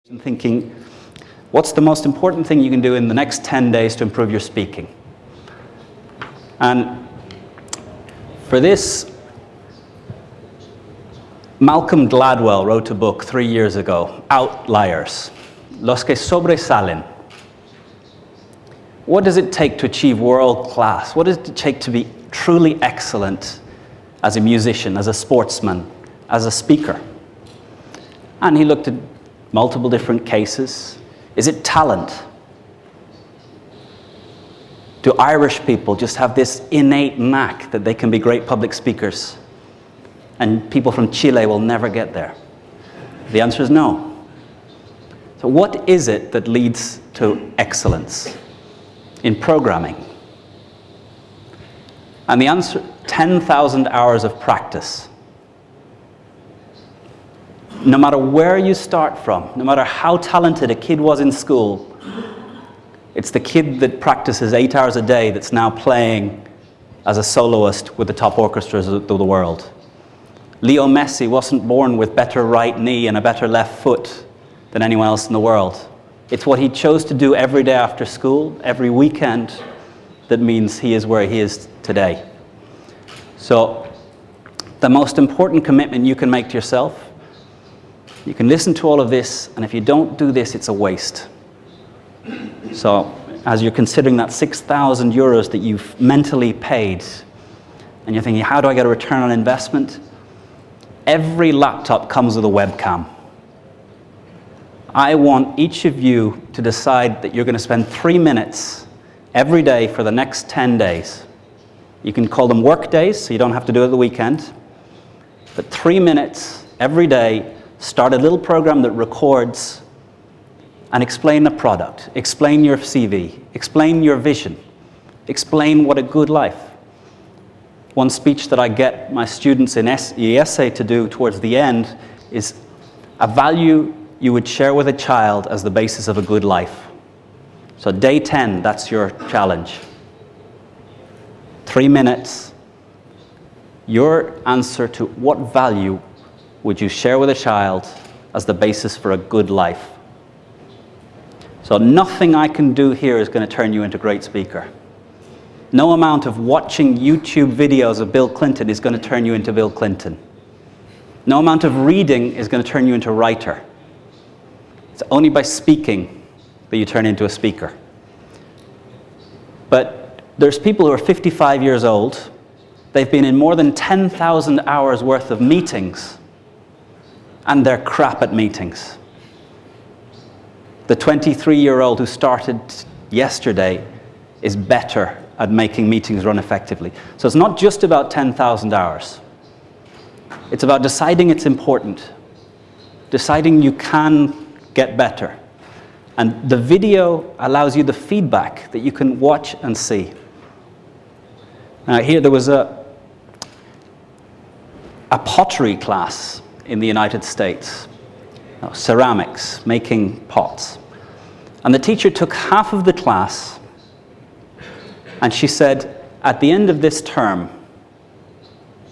and thinking, what's the most important thing you can do in the next 10 days to improve your speaking? And for this, Malcolm Gladwell wrote a book 3 years ago, Outliers, Los que sobresalen. What does it take to achieve world class? What does it take to be truly excellent as a musician, as a sportsman, as a speaker? And he looked at multiple different cases. Is it talent? Do Irish people just have this innate knack that they can be great public speakers and people from Chile will never get there? The answer is no. So what is it that leads to excellence in programming? And the answer, 10,000 hours of practice. No matter where you start from, no matter how talented a kid was in school, it's the kid that practices 8 hours a day that's now playing as a soloist with the top orchestras of the world. Leo Messi wasn't born with better right knee and a better left foot than anyone else in the world. It's what he chose to do every day after school, every weekend, that means he is where he is today. So the most important commitment you can make to yourself, you can listen to all of this, and if you don't do this, it's a waste. So as you're considering that 6,000 euros that you've mentally paid, and you're thinking, how do I get a return on investment? Every laptop comes with a webcam. I want each of you to decide that you're going to spend 3 minutes every day for the next 10 days. You can call them work days, so you don't have to do it at the weekend. But 3 minutes every day, start a little program that records and explain the product, explain your CV, explain your vision, explain what a good life. One speech that I get my students in the essay to do towards the end is a value you would share with a child as the basis of a good life. So day 10, that's your challenge. 3 minutes, your answer to what value would you share with a child as the basis for a good life? So nothing I can do here is going to turn you into a great speaker. No amount of watching YouTube videos of Bill Clinton is going to turn you into Bill Clinton. No amount of reading is going to turn you into a writer. It's only by speaking that you turn into a speaker. But there's people who are 55 years old. They've been in more than 10,000 hours worth of meetings, and they're crap at meetings. The 23-year-old who started yesterday is better at making meetings run effectively. So it's not just about 10,000 hours. It's about deciding it's important, deciding you can get better. And the video allows you the feedback that you can watch and see. Now here there was a pottery class in the United States, ceramics, making pots. And the teacher took half of the class and she said, at the end of this term,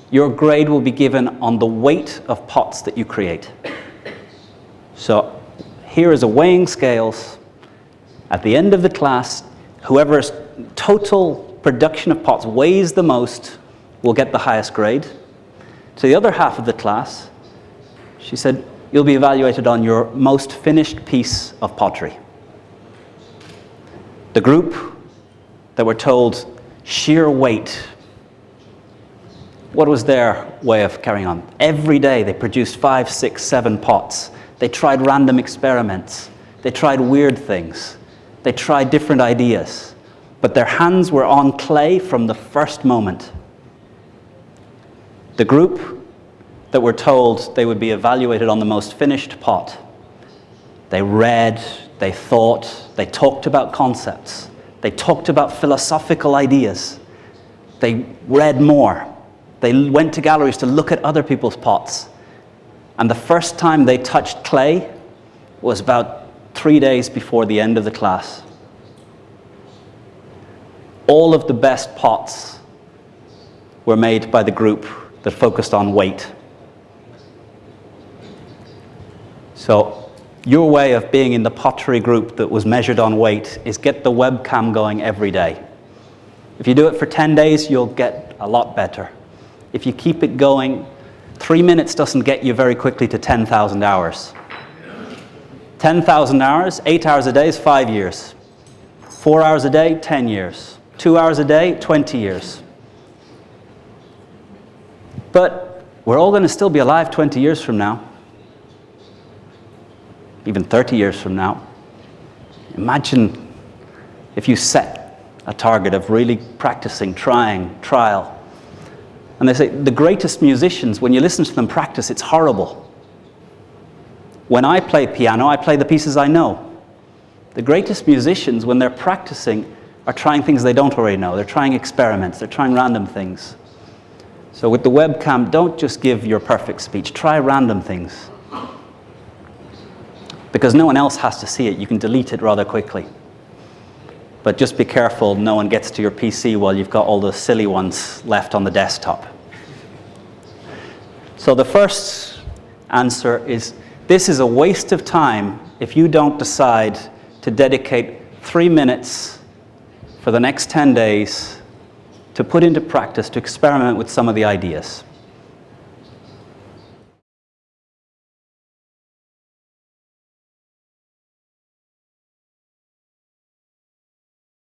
your grade will be given on the weight of pots that you create. So here is a weighing scales. At the end of the class, whoever's total production of pots weighs the most will get the highest grade. To the other half of the class, she said, you'll be evaluated on your most finished piece of pottery. The group that were told sheer weight, what was their way of carrying on? Every day they produced 5, 6, 7 pots. They tried random experiments. They tried weird things. They tried different ideas. But their hands were on clay from the first moment. The group that were told they would be evaluated on the most finished pot, they read, they thought, they talked about concepts. They talked about philosophical ideas. They read more. They went to galleries to look at other people's pots. And the first time they touched clay was about 3 days before the end of the class. All of the best pots were made by the group that focused on weight. So Your way of being in the pottery group that was measured on weight is get the webcam going every day. If you do it for 10 days, you'll get a lot better. If you keep it going, 3 minutes doesn't get you very quickly to 10,000 hours. 10,000 hours, 8 hours a day is 5 years. 4 hours a day, 10 years. 2 hours a day, 20 years. But we're all going to still be alive 20 years from now. Even 30 years from now. Imagine if you set a target of really practicing, trying, trial. And they say the greatest musicians, when you listen to them practice, it's horrible. When I play piano, I play the pieces I know. The greatest musicians, when they're practicing, are trying things they don't already know. They're trying experiments. They're trying random things. So with the webcam, don't just give your perfect speech. Try random things. Because no one else has to see it. You can delete it rather quickly. But just be careful no one gets to your PC while you've got all the silly ones left on the desktop. So the first answer is, this is a waste of time if you don't decide to dedicate 3 minutes for the next 10 days to put into practice, to experiment with some of the ideas.